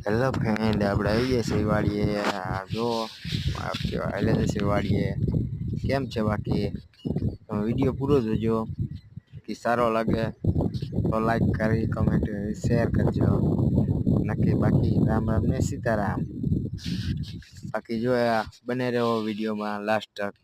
Hello friend, આપણે આવી ગયા છે વાડીએ. જો હાલે છે વાડીએ. કેમ છે બાકી? તમે વિડીયો પૂરો જોજો. કે સારો લાગે તો લાઈક કરી, કમેન્ટ શેર કરજો. નક્કી બાકી રામ રામ ને સીતારામ. બાકી જો બને રહ્યો વિડીયોમાં લાસ્ટ તક.